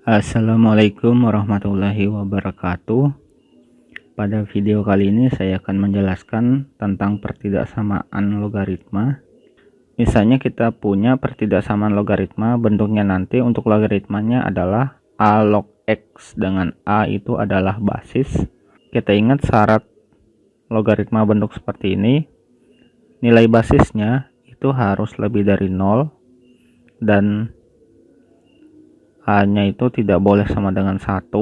Assalamualaikum warahmatullahi wabarakatuh. Pada video kali ini saya akan menjelaskan tentang pertidaksamaan logaritma. Misalnya kita punya pertidaksamaan logaritma, bentuknya nanti untuk logaritmanya adalah a log x, dengan a itu adalah basis. Kita ingat syarat logaritma bentuk seperti ini, nilai basisnya itu harus lebih dari 0 dan a-nya itu tidak boleh sama dengan 1,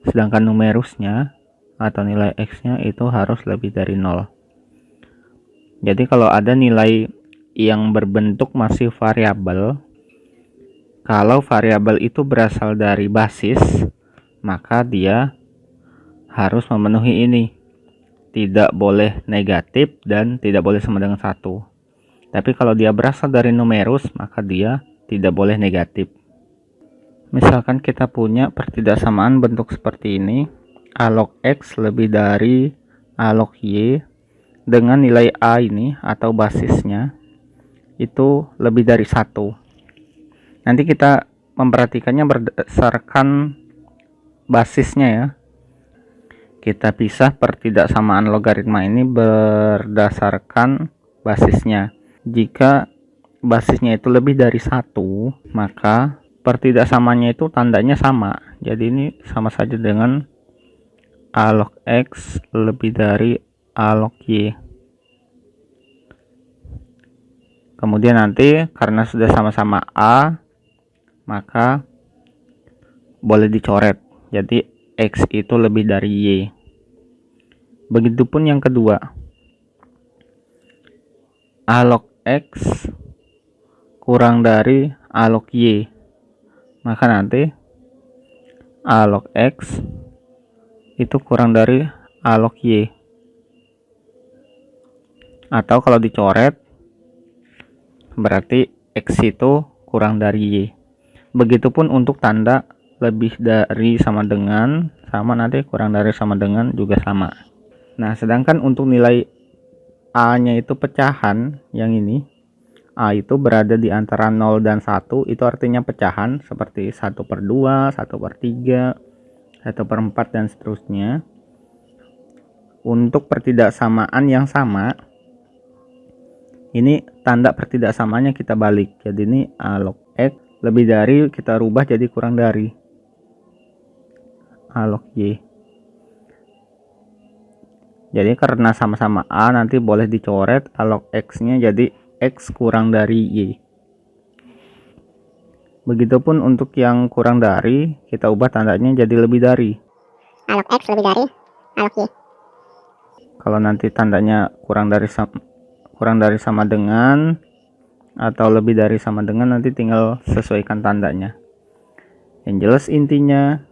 sedangkan numerusnya atau nilai x-nya itu harus lebih dari 0. Jadi kalau ada nilai yang berbentuk masih variabel, kalau variabel itu berasal dari basis, maka dia harus memenuhi ini, tidak boleh negatif dan tidak boleh sama dengan 1. Tapi kalau dia berasal dari numerus, maka dia tidak boleh negatif. Misalkan kita punya pertidaksamaan bentuk seperti ini, a log x lebih dari a log y, dengan nilai a ini atau basisnya itu lebih dari 1. Nanti kita memperhatikannya berdasarkan basisnya ya. Kita pisah pertidaksamaan logaritma ini berdasarkan basisnya. Jika basisnya itu lebih dari 1, maka pertidaksamaannya itu tandanya sama. Jadi ini sama saja dengan a log x lebih dari a log y. Kemudian nanti karena sudah sama-sama a, maka boleh dicoret. Jadi x itu lebih dari y. Begitupun yang kedua, a log x kurang dari a log y, maka nanti a log x itu kurang dari a log y, atau kalau dicoret berarti x itu kurang dari y. Begitupun untuk tanda lebih dari sama dengan, sama nanti kurang dari sama dengan juga sama. Nah, sedangkan untuk nilai a nya itu pecahan, yang ini a itu berada di antara 0 dan 1, itu artinya pecahan seperti 1/2, 1/3, 1/4 dan seterusnya. Untuk pertidaksamaan yang sama, ini tanda pertidaksamaannya kita balik. Jadi ini a log x lebih dari, kita rubah jadi kurang dari a log y. Jadi karena sama-sama a, nanti boleh dicoret a log x nya jadi x kurang dari y. Begitupun untuk yang kurang dari, kita ubah tandanya jadi lebih dari, a log x lebih dari a log y. Kalau nanti tandanya kurang dari sama dengan atau lebih dari sama dengan, nanti tinggal sesuaikan tandanya. Yang jelas intinya,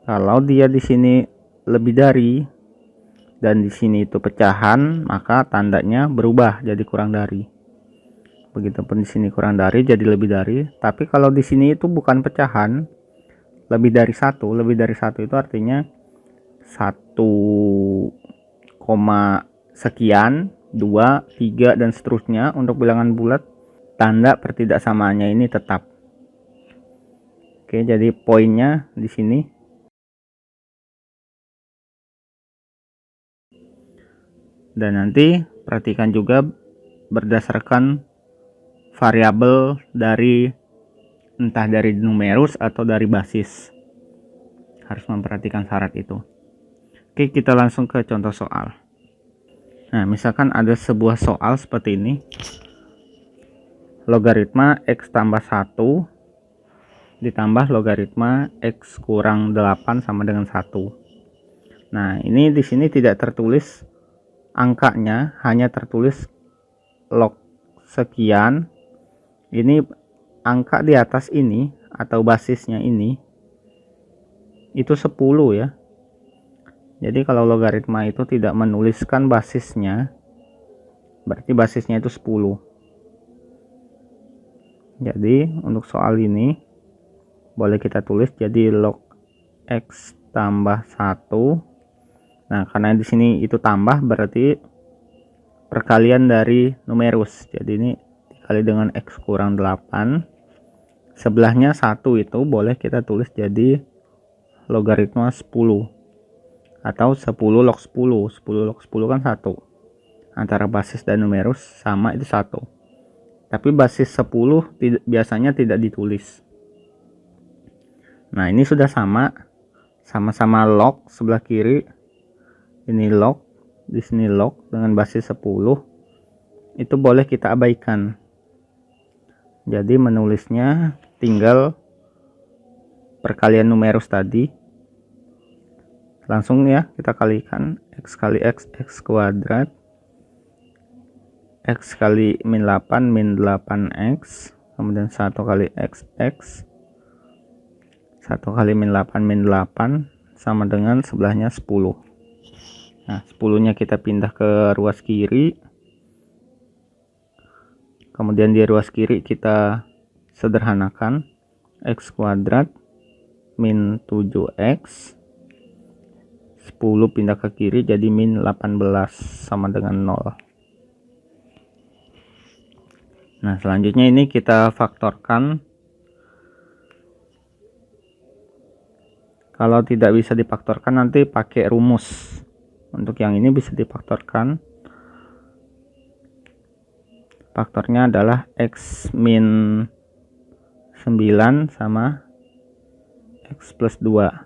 kalau dia di sini lebih dari dan di sini itu pecahan, maka tandanya berubah jadi kurang dari. Begitupun di sini kurang dari jadi lebih dari. Tapi kalau di sini itu bukan pecahan, lebih dari 1, lebih dari 1 itu artinya 1, sekian, 2, 3 dan seterusnya. Untuk bilangan bulat, tanda pertidaksamaannya ini tetap. Oke, jadi poinnya di sini. Dan nanti perhatikan juga berdasarkan variabel dari, entah dari numerus atau dari basis. Harus memperhatikan syarat itu. Oke, kita langsung ke contoh soal. Nah, misalkan ada sebuah soal seperti ini. Logaritma x tambah 1 ditambah logaritma x kurang 8 sama dengan 1. Nah, ini di sini tidak tertulis angkanya, hanya tertulis log sekian. Ini angka di atas ini atau basisnya ini itu 10 ya. Jadi kalau logaritma itu tidak menuliskan basisnya, berarti basisnya itu 10. Jadi untuk soal ini boleh kita tulis jadi log x tambah 1. Nah, karena di sini itu tambah, berarti perkalian dari numerus. Jadi ini dikali dengan x kurang 8 sebelahnya 1 itu boleh kita tulis jadi logaritma 10 atau 10 log 10. 10 log 10 kan 1. Antara basis dan numerus sama itu 1. Tapi basis 10 biasanya tidak ditulis. Nah, ini sudah sama-sama log sebelah kiri. Ini log, di sini log dengan basis 10. Itu boleh kita abaikan. Jadi menulisnya tinggal perkalian numerus tadi. Langsung ya, kita kalikan x kali x, x kuadrat. X kali min 8, min 8x. Kemudian 1 kali x, x. 1 kali min 8, min 8. Sama dengan sebelahnya 10. Nah, 10-nya kita pindah ke ruas kiri. Kemudian di ruas kiri kita sederhanakan. X kuadrat min 7x. 10 pindah ke kiri jadi min 18 sama dengan 0. Nah, selanjutnya ini kita faktorkan. Kalau tidak bisa difaktorkan nanti pakai rumus. Untuk yang ini bisa difaktorkan. Faktornya adalah x min 9 sama x plus 2.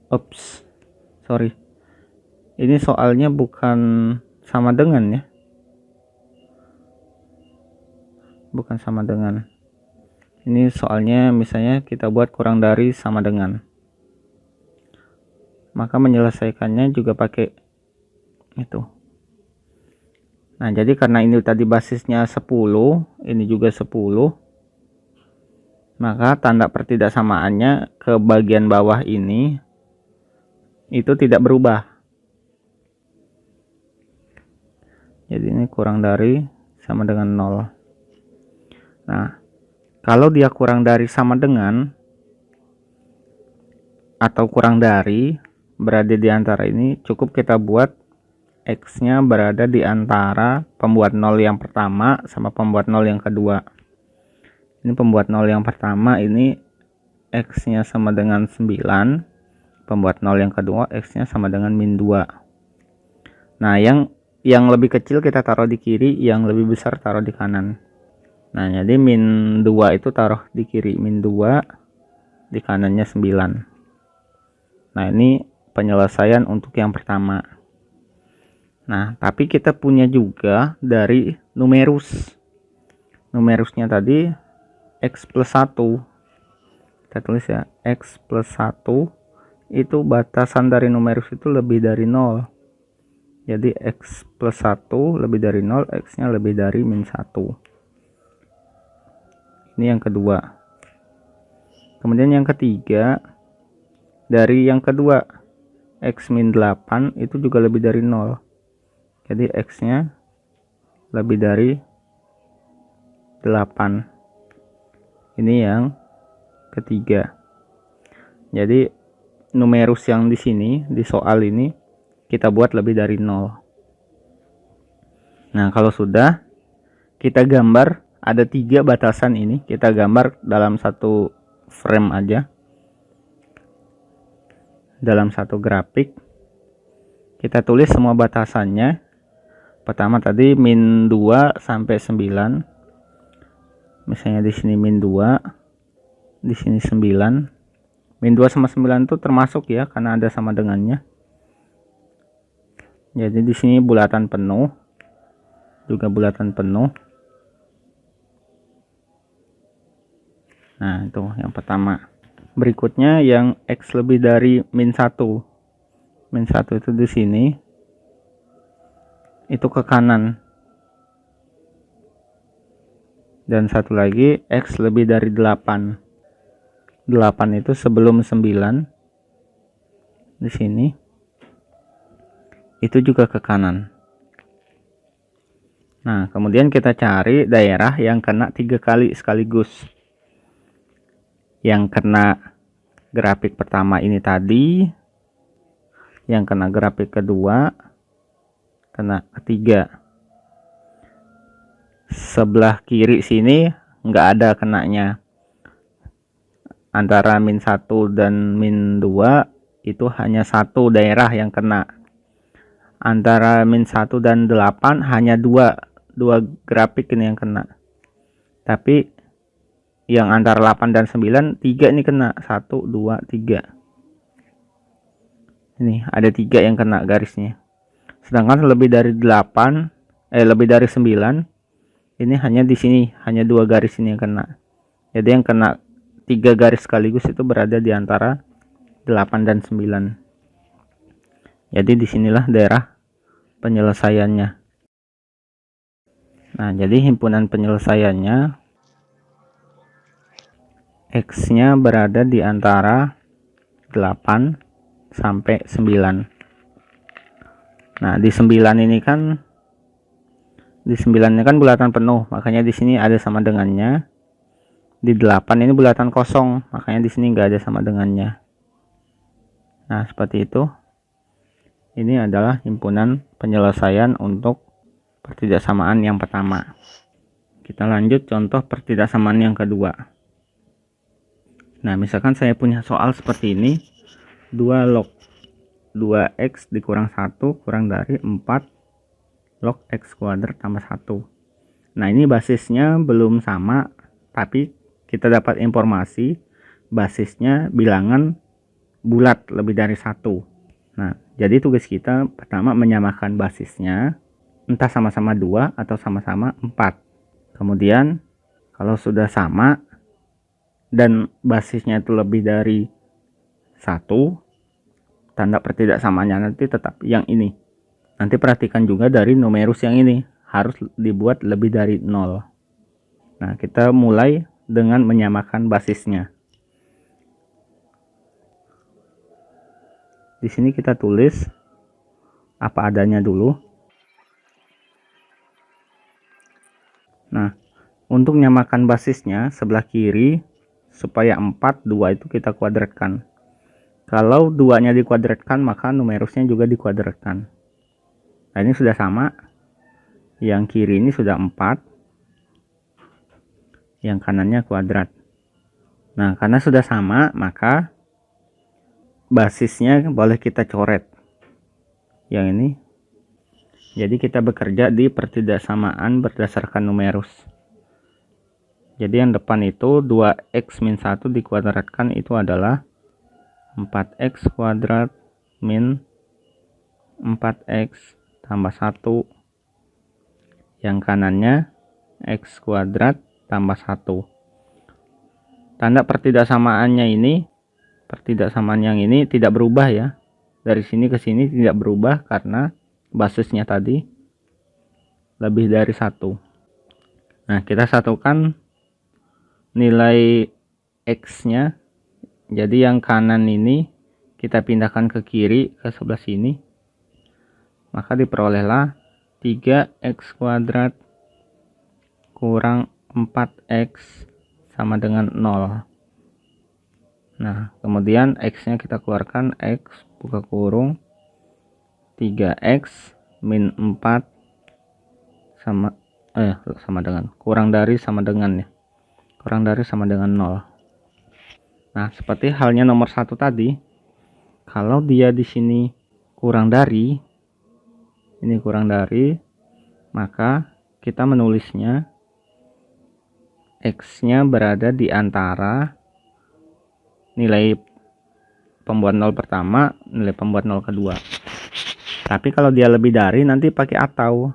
Ups, sorry. Ini soalnya bukan sama dengan ya. Bukan sama dengan. Ini soalnya misalnya kita buat kurang dari sama dengan. Maka menyelesaikannya juga pakai itu. Nah, jadi karena ini tadi basisnya 10, ini juga 10, maka tanda pertidaksamaannya ke bagian bawah ini itu tidak berubah. Jadi ini kurang dari sama dengan 0. Nah, kalau dia kurang dari sama dengan atau kurang dari berada di antara ini, cukup kita buat X-nya berada di antara pembuat 0 yang pertama sama pembuat 0 yang kedua. Ini pembuat 0 yang pertama, ini X-nya sama dengan 9. Pembuat 0 yang kedua, X-nya sama dengan min 2. Nah, yang lebih kecil kita taruh di kiri, yang lebih besar taruh di kanan. Nah, jadi min 2 itu taruh di kiri, min 2, di kanannya 9. Nah, ini penyelesaian untuk yang pertama. Nah, tapi kita punya juga dari numerus. Numerusnya tadi x plus 1. Kita tulis ya, x plus 1 itu batasan dari numerus itu lebih dari 0. Jadi x plus 1 lebih dari 0, x-nya lebih dari min 1. Ini yang kedua. Kemudian yang ketiga, dari yang kedua, x min 8 itu juga lebih dari 0. Jadi X-nya lebih dari 8. Ini yang ketiga. Jadi numerus yang di sini, di soal ini, kita buat lebih dari 0. Nah, kalau sudah, kita gambar, ada 3 batasan ini. Kita gambar dalam satu frame aja. Dalam satu grafik. Kita tulis semua batasannya. Pertama tadi min 2 sampai 9. Misalnya di sini min 2, di sini 9. Min 2 sama 9 itu termasuk ya, karena ada sama dengannya. Jadi di sini bulatan penuh, juga bulatan penuh. Nah, itu yang pertama. Berikutnya yang X lebih dari min 1. Min 1 itu di sini. Itu ke kanan. Dan satu lagi X lebih dari 8. 8 itu sebelum 9. Di sini. Itu juga ke kanan. Nah, kemudian kita cari daerah yang kena 3 kali sekaligus. Yang kena grafik pertama ini tadi, yang kena grafik kedua, kena ketiga. Sebelah kiri sini nggak ada kenanya. Antara min 1 dan min 2 itu hanya satu daerah yang kena. Antara min 1 dan 8 hanya dua grafik ini yang kena. Tapi yang antara 8 dan 9 3 ini kena. 1, 2, 3. Ini ada 3 yang kena garisnya. Sedangkan lebih dari 8 lebih dari 9 ini hanya di sini, hanya 2 garis ini yang kena. Jadi yang kena 3 garis sekaligus itu berada di antara 8 dan 9. Jadi disinilah daerah penyelesaiannya. Nah, jadi himpunan penyelesaiannya X-nya berada di antara 8 sampai 9. Nah, di 9 ini kan bulatan penuh, makanya di sini ada sama dengannya. Di 8 ini bulatan kosong, makanya di sini nggak ada sama dengannya. Nah, seperti itu. Ini adalah himpunan penyelesaian untuk pertidaksamaan yang pertama. Kita lanjut contoh pertidaksamaan yang kedua. Nah, misalkan saya punya soal seperti ini. 2 log 2x dikurang 1 kurang dari 4 log x kuadrat tambah 1. Nah, ini basisnya belum sama, tapi kita dapat informasi basisnya bilangan bulat lebih dari 1. Nah, jadi tugas kita pertama menyamakan basisnya, entah sama-sama 2 atau sama-sama 4. Kemudian kalau sudah sama dan basisnya itu lebih dari 1, tanda pertidaksamaannya nanti tetap yang ini. Nanti perhatikan juga dari numerus yang ini harus dibuat lebih dari 0. Nah, kita mulai dengan menyamakan basisnya. Di sini kita tulis apa adanya dulu. Nah, untuk menyamakan basisnya sebelah kiri supaya 4, 2 itu kita kuadratkan. Kalau 2-nya dikuadratkan maka numerusnya juga dikuadratkan. Nah, ini sudah sama. Yang kiri ini sudah 4. Yang kanannya kuadrat. Nah, karena sudah sama maka basisnya boleh kita coret yang ini. Jadi kita bekerja di pertidaksamaan berdasarkan numerus. Jadi yang depan itu 2x min 1 dikuadratkan itu adalah 4x kuadrat min 4x tambah 1. Yang kanannya x kuadrat tambah 1. Tanda pertidaksamaannya ini, pertidaksamaan yang ini tidak berubah ya. Dari sini ke sini tidak berubah karena basisnya tadi lebih dari 1. Nah, kita satukan nilai x-nya. Jadi yang kanan ini kita pindahkan ke kiri, ke sebelah sini. Maka diperolehlah 3x kuadrat kurang 4x sama dengan 0. Nah, kemudian x-nya kita keluarkan, x buka kurung 3x min 4 sama dengan kurang dari sama dengan ya. Kurang dari sama dengan 0. Nah, seperti halnya nomor 1 tadi, kalau dia di sini kurang dari, ini kurang dari, maka kita menulisnya x-nya berada di antara nilai pembuat 0 pertama, nilai pembuat 0 kedua. Tapi kalau dia lebih dari nanti pakai atau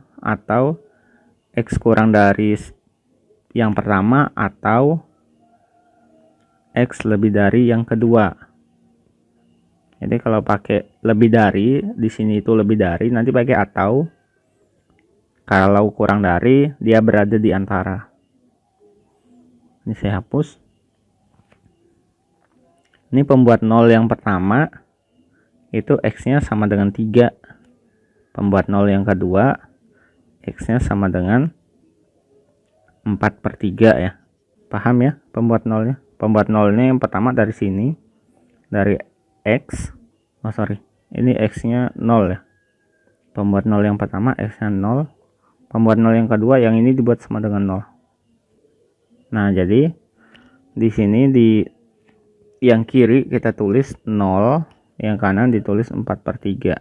x kurang dari yang pertama atau x lebih dari yang kedua. Jadi kalau pakai lebih dari, di sini itu lebih dari, nanti pakai atau. Kalau kurang dari, dia berada di antara. Ini saya hapus. Ini pembuat 0 yang pertama itu x-nya sama dengan 3. Pembuat 0 yang kedua x-nya sama dengan 4/3 ya. Paham ya pembuat 0-nya? Pembuat 0-nya yang pertama dari sini, dari x. Ini x-nya 0 ya. Pembuat 0 yang pertama x-nya 0. Pembuat 0 yang kedua yang ini dibuat sama dengan 0. Nah, jadi di sini di yang kiri kita tulis 0, yang kanan ditulis 4/3.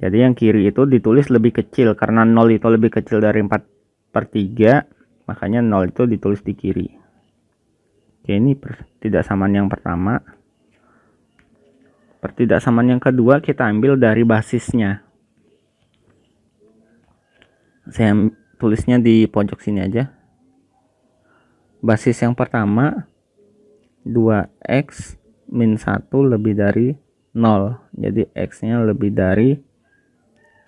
Jadi yang kiri itu ditulis lebih kecil, karena 0 itu lebih kecil dari 4/3, makanya 0 itu ditulis di kiri. Oke, ini pertidaksamaan yang pertama. Pertidaksamaan yang kedua kita ambil dari basisnya. Saya tulisnya di pojok sini aja. Basis yang pertama 2x min 1 lebih dari 0. Jadi x nya lebih dari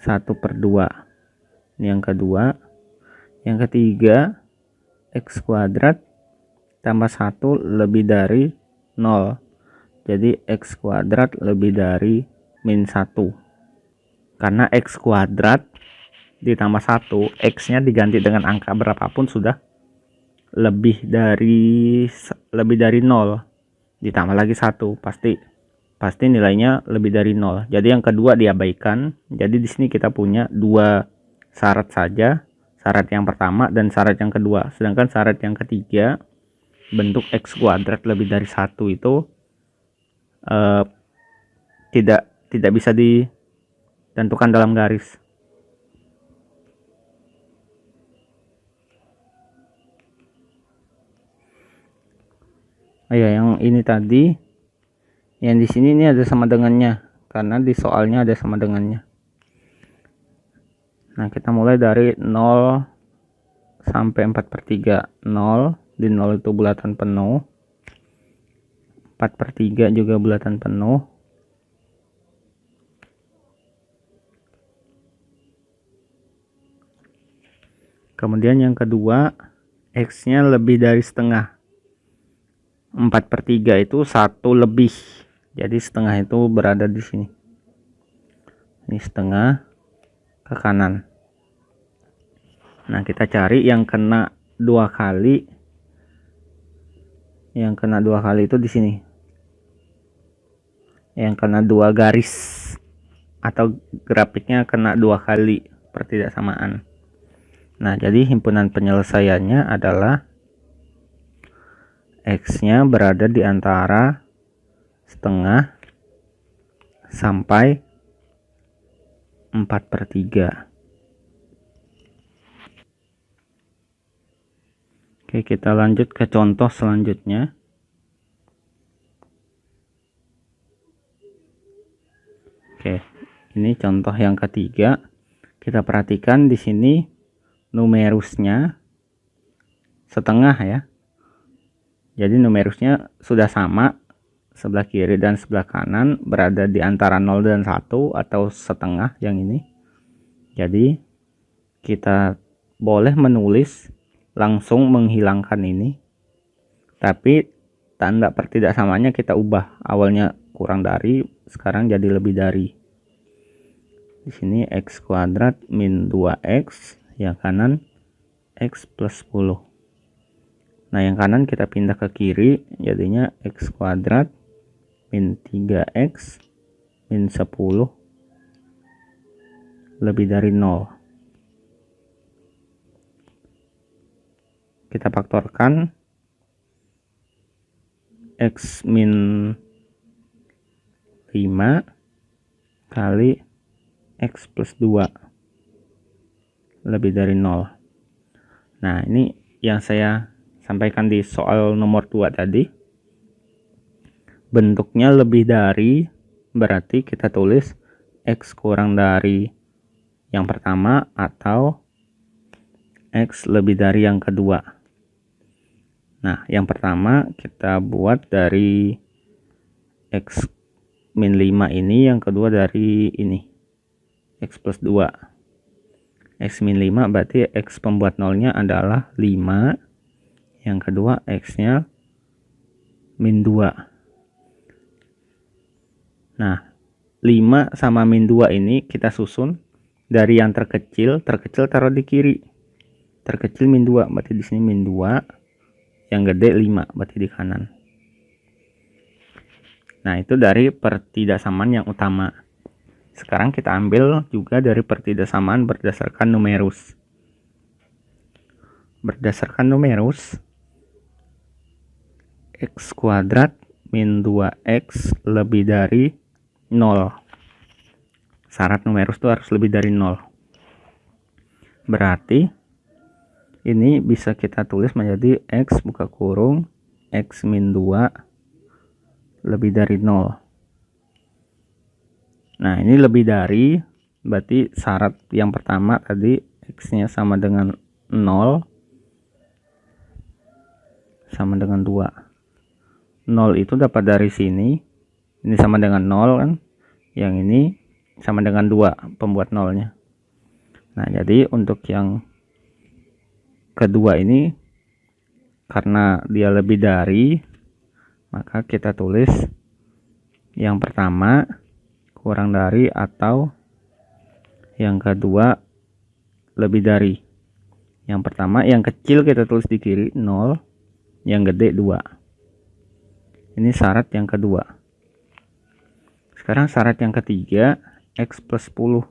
1/2. Ini yang kedua. Yang ketiga, x kuadrat tambah 1 lebih dari 0. Jadi x kuadrat lebih dari min 1. Karena x kuadrat ditambah 1, x nya diganti dengan angka berapapun sudah lebih dari 0, ditambah lagi 1, pasti nilainya lebih dari 0. Jadi yang kedua diabaikan. Jadi di sini kita punya dua syarat saja, syarat yang pertama dan syarat yang kedua. Sedangkan syarat yang ketiga, bentuk x kuadrat lebih dari 1 itu tidak bisa ditentukan dalam garis. Ya, yang ini tadi, yang di sini ini ada sama dengannya, karena di soalnya ada sama dengannya. Nah, kita mulai dari 0 sampai 4/3. 0, di 0 itu bulatan penuh, 4/3 juga bulatan penuh, kemudian yang kedua, x nya lebih dari setengah. 4/3 itu 1 lebih, jadi setengah itu berada di sini. Ini setengah ke kanan. Nah, kita cari yang kena 2 kali. Yang kena 2 kali itu di sini. Yang kena 2 garis atau grafiknya kena 2 kali pertidaksamaan. Nah, jadi himpunan penyelesaiannya adalah x-nya berada di antara setengah sampai 4/3. Oke, kita lanjut ke contoh selanjutnya. Oke, ini contoh yang ketiga. Kita perhatikan di sini numerusnya setengah ya. Jadi numerusnya sudah sama, sebelah kiri dan sebelah kanan berada di antara 0 dan 1 atau setengah yang ini. Jadi kita boleh menulis langsung menghilangkan ini, tapi tanda pertidaksamanya kita ubah. Awalnya kurang dari, sekarang jadi lebih dari. Di sini x kuadrat min 2x, yang kanan x plus 10. Nah, yang kanan kita pindah ke kiri, jadinya x kuadrat min 3x min 10 lebih dari 0. Kita faktorkan x min 5 kali x plus 2 lebih dari 0. Nah, ini yang saya sampaikan di soal nomor 2 tadi. Bentuknya lebih dari, berarti kita tulis x kurang dari yang pertama atau x lebih dari yang kedua. Nah, yang pertama kita buat dari x min 5 ini, yang kedua dari ini x plus 2. X min 5 berarti x pembuat nolnya adalah 5, yang kedua x nya min 2. Nah, 5 sama min 2 ini kita susun dari yang terkecil taruh di kiri. Terkecil min 2, berarti di sini min 2. Yang gede 5, berarti di kanan. Nah, itu dari pertidaksamaan yang utama. Sekarang kita ambil juga dari pertidaksamaan berdasarkan numerus. berdasarkan numerus x kuadrat min 2x lebih dari 0. Syarat numerus itu harus lebih dari 0. Berarti ini bisa kita tulis menjadi x buka kurung x min 2 lebih dari 0. Nah, ini lebih dari, berarti syarat yang pertama tadi x-nya sama dengan 0 sama dengan 2. 0 itu dapat dari sini. Ini sama dengan 0 kan. Yang ini sama dengan 2 pembuat nolnya. Nah, jadi untuk yang kedua ini karena dia lebih dari, maka kita tulis yang pertama kurang dari atau yang kedua lebih dari. Yang pertama yang kecil kita tulis di kiri 0, yang gede 2. Ini syarat yang kedua. Sekarang syarat yang ketiga, x plus 10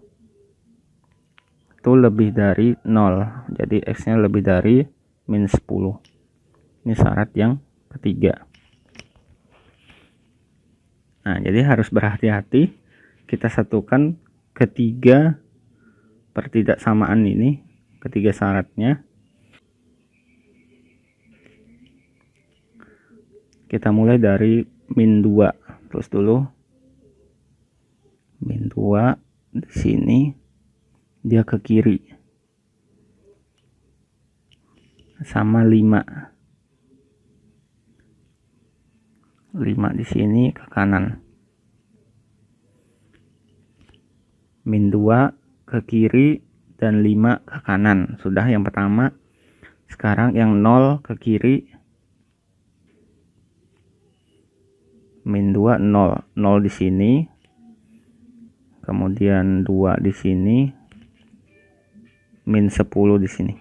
itu lebih dari 0. Jadi x-nya lebih dari min 10. Ini syarat yang ketiga. Nah, jadi harus berhati-hati. Kita satukan ketiga pertidaksamaan ini, ketiga syaratnya. Kita mulai dari min 2. Terus dulu min 2 di sini dia ke kiri sama 5 di sini ke kanan. Min 2 ke kiri dan 5 ke kanan. Sudah yang pertama. Sekarang yang 0 ke kiri. Min 2 0 di sini. Kemudian 2 di sini. Min 10 di sini.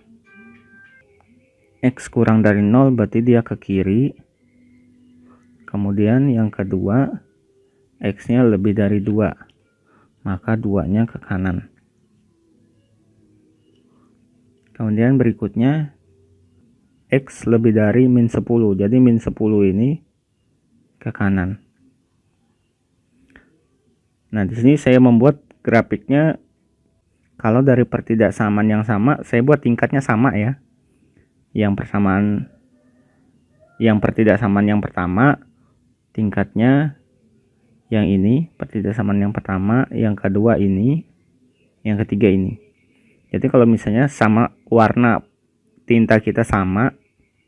X kurang dari 0 berarti dia ke kiri. Kemudian yang kedua, X-nya lebih dari 2. Maka 2-nya ke kanan. Kemudian berikutnya X lebih dari min 10. Jadi min 10 ini ke kanan. Nah, di sini saya membuat grafiknya. Kalau dari pertidaksamaan yang sama, saya buat tingkatnya sama ya. Yang pertidaksamaan yang pertama tingkatnya yang ini, pertidaksamaan yang pertama, yang kedua ini, yang ketiga ini. Jadi kalau misalnya sama warna tinta kita sama,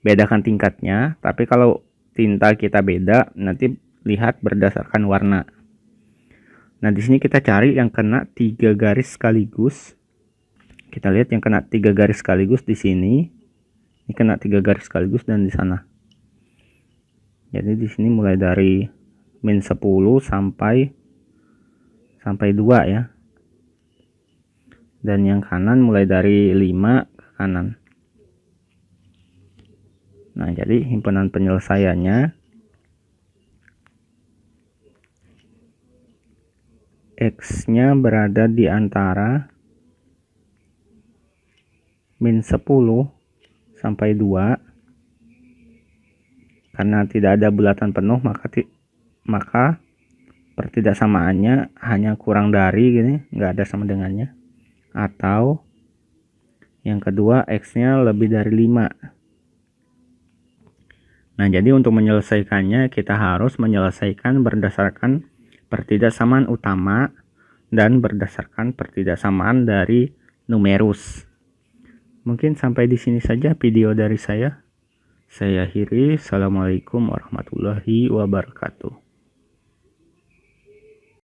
bedakan tingkatnya. Tapi kalau tinta kita beda, nanti lihat berdasarkan warna. Nah, di sini kita cari yang kena 3 garis sekaligus. Kita lihat yang kena 3 garis sekaligus di sini. Ini kena 3 garis sekaligus dan di sana. Jadi di sini mulai dari min 10 sampai 2 ya. Dan yang kanan mulai dari 5 ke kanan. Nah, jadi himpunan penyelesaiannya X-nya berada di antara min 10 sampai 2. Karena tidak ada bulatan penuh, maka pertidaksamaannya hanya kurang dari gini, nggak ada sama dengannya. Atau yang kedua, X-nya lebih dari 5. Nah, jadi untuk menyelesaikannya kita harus menyelesaikan berdasarkan pertidaksamaan utama dan berdasarkan pertidaksamaan dari numerus. Mungkin sampai di sini saja video dari saya. Saya akhiri. Assalamualaikum warahmatullahi wabarakatuh.